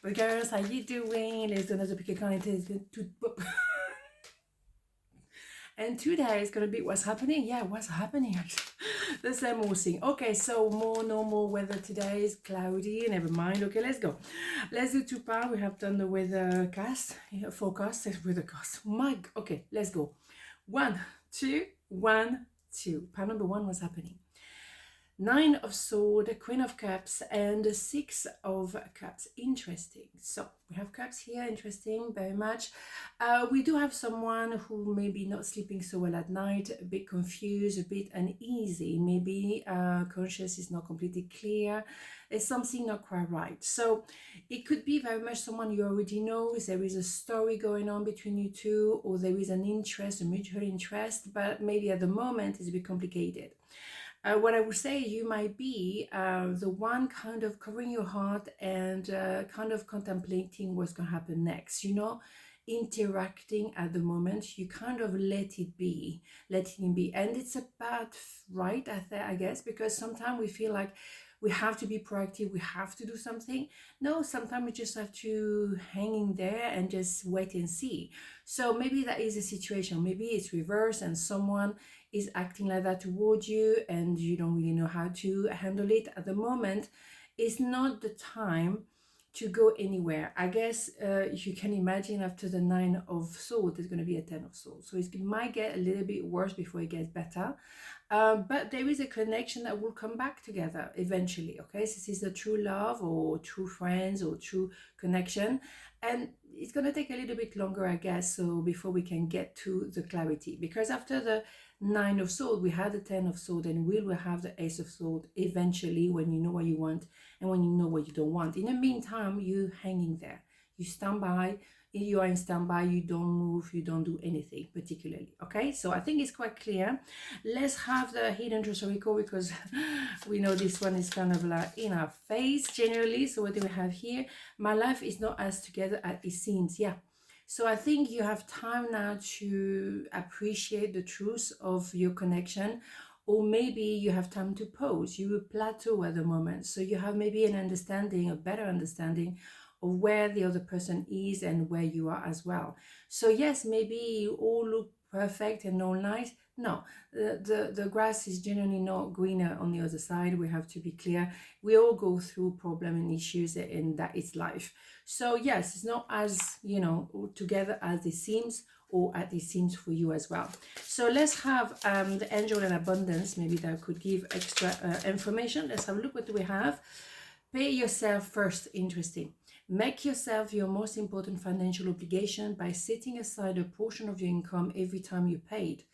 But girls, how you doing? Les zones de And today is gonna be what's happening. Yeah, what's happening? The same old thing. Okay, so more normal weather today is cloudy. Never mind. Okay, let's go. Let's do two parts. We have done the weather forecast. Weather cast. Okay, let's go. 1, 2, 1, 2. Part number 1, what's happening? 9 of Swords, Queen of Cups, and the 6 of Cups. Interesting. So we have Cups here. Interesting, very much. We do have someone who may be not sleeping so well at night, a bit confused, a bit uneasy. Maybe conscience is not completely clear. There's something not quite right. So it could be very much someone you already know. There is a story going on between you two, or there is an interest, a mutual interest, but maybe at the moment it's a bit complicated. What I would say, you might be the one kind of covering your heart and kind of contemplating what's going to happen next, interacting at the moment. You kind of letting it be. And it's about right, I guess, because sometimes we feel like we have to be proactive, we have to do something. No, sometimes we just have to hang in there and just wait and see. So maybe that is a situation. Maybe it's reverse and someone is acting like that towards you and you don't really know how to handle it at the moment. It's not the time to go anywhere. I guess you can imagine after the 9 of Swords, there's going to be a 10 of Swords. So it might get a little bit worse before it gets better. But there is a connection that will come back together eventually, okay? So this is a true love or true friends or true connection. And it's going to take a little bit longer, I guess, so before we can get to the clarity. Because after the 9 of Swords, we had the 10 of Swords, and we will have the Ace of Swords eventually, when you know what you want and when you know what you don't want. In the meantime, you hanging there. You stand by. You are in standby. You don't move. You don't do anything particularly. Okay, so I think it's quite clear. Let's have the hidden truth recall, because we know this one is kind of like in our face generally. So what do we have here? My life is not as together as it seems. Yeah. So I think you have time now to appreciate the truth of your connection, or maybe you have time to pause. You will plateau at the moment. So you have maybe an understanding, a better understanding of where the other person is and where you are as well. So yes, maybe you all look perfect and all nice. No, the grass is generally not greener on the other side. We have to be clear. We all go through problems and issues, and that is life. So yes, it's not as, together as it seems, or as it seems for you as well. So let's have the angel and abundance. Maybe that could give extra information. Let's have a look. What do we have? Pay yourself first. Interesting. Make yourself your most important financial obligation by setting aside a portion of your income every time you paid.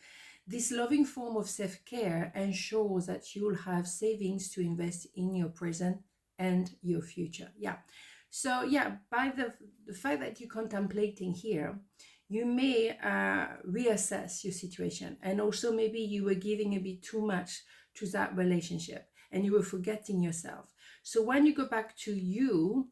This loving form of self-care ensures that you'll have savings to invest in your present and your future. Yeah. So yeah, by the fact that you're contemplating here, you may reassess your situation. And also maybe you were giving a bit too much to that relationship and you were forgetting yourself. So when you go back to you,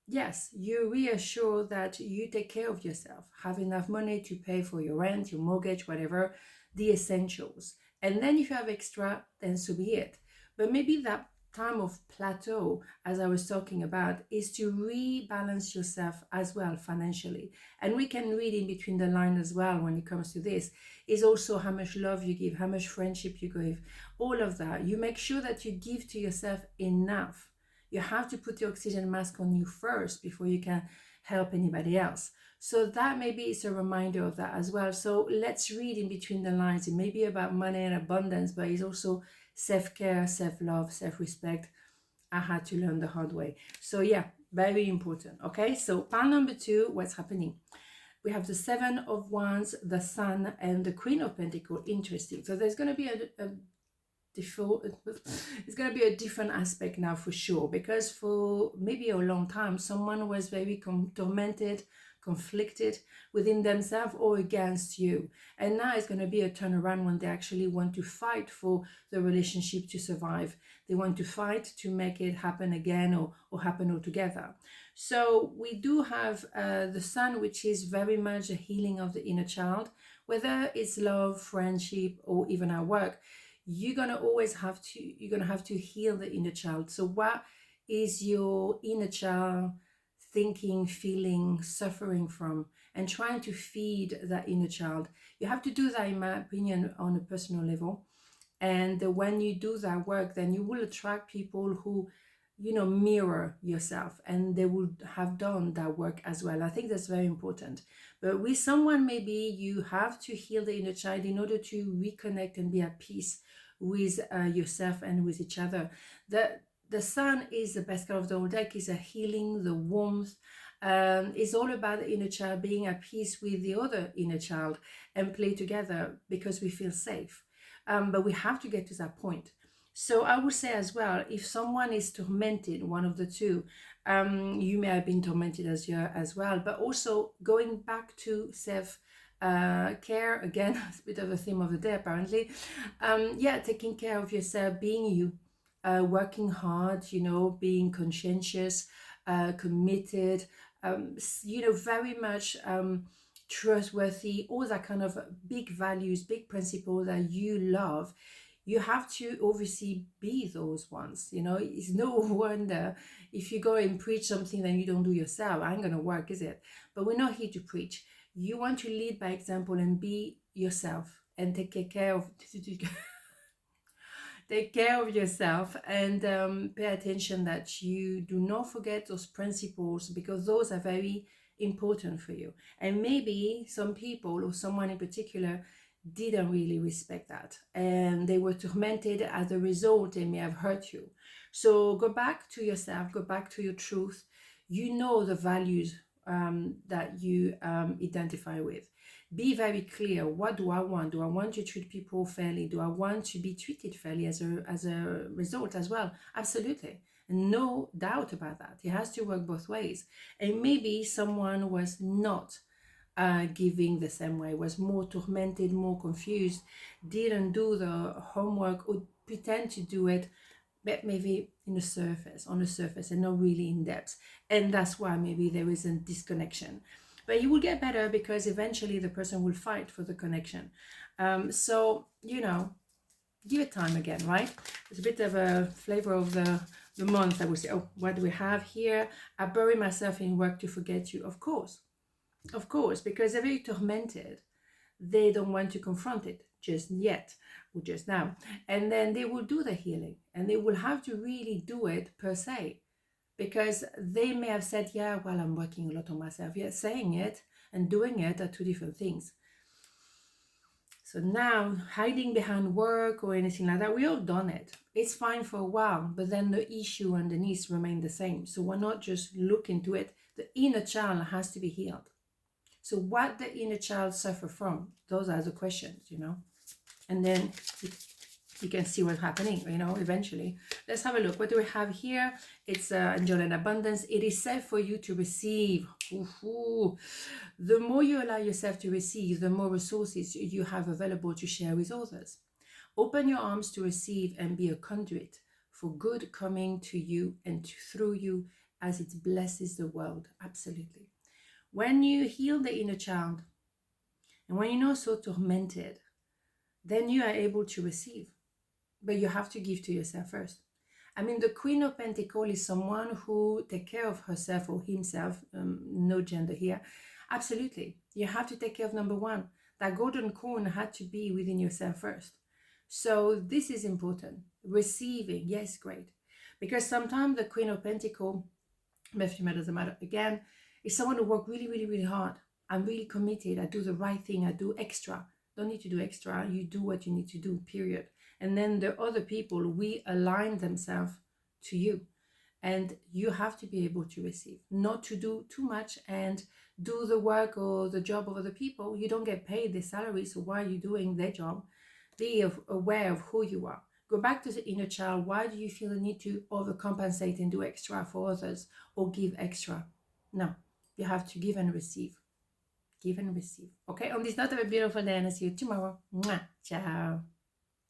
yes, you reassure that you take care of yourself, have enough money to pay for your rent, your mortgage, whatever, the essentials. And then if you have extra, then so be it. But maybe that time of plateau, as I was talking about, is to rebalance yourself as well financially. And we can read in between the lines as well when it comes to this, is also how much love you give, how much friendship you give, all of that. You make sure that you give to yourself enough. You have to put the oxygen mask on you first before you can help anybody else. So that maybe is a reminder of that as well. So let's read in between the lines. It may be about money and abundance, but it's also self-care, self-love, self-respect. I had to learn the hard way. So yeah, very important. Okay, so part number 2, what's happening? We have the 7 of Wands, the Sun, and the Queen of Pentacles. Interesting. So there's going to be it's going to be a different aspect now for sure, because for maybe a long time someone was very tormented, conflicted within themselves or against you, and now it's going to be a turnaround when they actually want to fight for the relationship to survive. They want to fight to make it happen again, or happen altogether. So we do have the Sun, which is very much a healing of the inner child, whether it's love, friendship, or even our work. You're gonna have to heal the inner child. So what is your inner child thinking, feeling, suffering from, and trying to feed that inner child. You have to do that, in my opinion, on a personal level. And when you do that work, then you will attract people who, you know, mirror yourself, and they would have done that work as well. I think that's very important. But with someone, maybe you have to heal the inner child in order to reconnect and be at peace with yourself and with each other. The sun is the best card of the whole deck. Is a healing, the warmth. It's all about the inner child being at peace with the other inner child and play together because we feel safe. But we have to get to that point. So I would say as well, if someone is tormented, one of the two, you may have been tormented as well, but also going back to self care again. It's a bit of a theme of the day apparently. Yeah, taking care of yourself, being you, working hard, you know, being conscientious, committed, you know, very much trustworthy, all that kind of big values, big principles that you love. You have to obviously be those ones, you know. It's no wonder if you go and preach something that you don't do yourself, ain't gonna work, is it? But we're not here to preach. You want to lead by example and be yourself and take care of take care of yourself, and pay attention that you do not forget those principles, because those are very important for you. And maybe some people, or someone in particular, didn't really respect that, and they were tormented as a result. They may have hurt you. So go back to yourself, go back to your truth. You know the values that you identify with. Be very clear. What do I want? Do I want to treat people fairly? Do I want to be treated fairly as a result as well? Absolutely. No doubt about that. It has to work both ways. And maybe someone was not giving the same way, was more tormented, more confused, didn't do the homework, or pretend to do it, but maybe on the surface and not really in depth. And that's why maybe there is a disconnection. But you will get better, because eventually the person will fight for the connection. So, you know, give it time again, right? It's a bit of a flavor of the month. I would say, oh, what do we have here? I bury myself in work to forget you. Of course, because they're very tormented. They don't want to confront it just yet or just now. And then they will do the healing, and they will have to really do it per se, because they may have said, yeah, well, I'm working a lot on myself. Yeah, saying it and doing it are two different things. So now, hiding behind work or anything like that, we all done it. It's fine for a while, but then the issue underneath remain the same. So why not just look into it? The inner child has to be healed. So what the inner child suffer from? Those are the questions, you know. And then you can see what's happening, you know, eventually. Let's have a look. What do we have here? It's joy and abundance. It is safe for you to receive. Ooh. The more you allow yourself to receive, the more resources you have available to share with others. Open your arms to receive and be a conduit for good coming to you and through you as it blesses the world. Absolutely. When you heal the inner child, and when you're not so tormented, then you are able to receive. But you have to give to yourself first. I mean, the Queen of Pentacles is someone who takes care of herself or himself, no gender here. Absolutely. You have to take care of number one. That golden corn had to be within yourself first. So this is important. Receiving, yes, great. Because sometimes the Queen of Pentacles, male, female, doesn't matter, again, is someone who works really, really, really hard. I'm really committed. I do the right thing. I do extra. Don't need to do extra. You do what you need to do, period. And then the other people, we align themselves to you. And you have to be able to receive, not to do too much and do the work or the job of other people. You don't get paid their salary, so why are you doing their job? Be aware of who you are. Go back to the inner child. Why do you feel the need to overcompensate and do extra for others or give extra? No, you have to give and receive. Give and receive. Okay, on this note, have a beautiful day, and I'll see you tomorrow. Mwah. Ciao.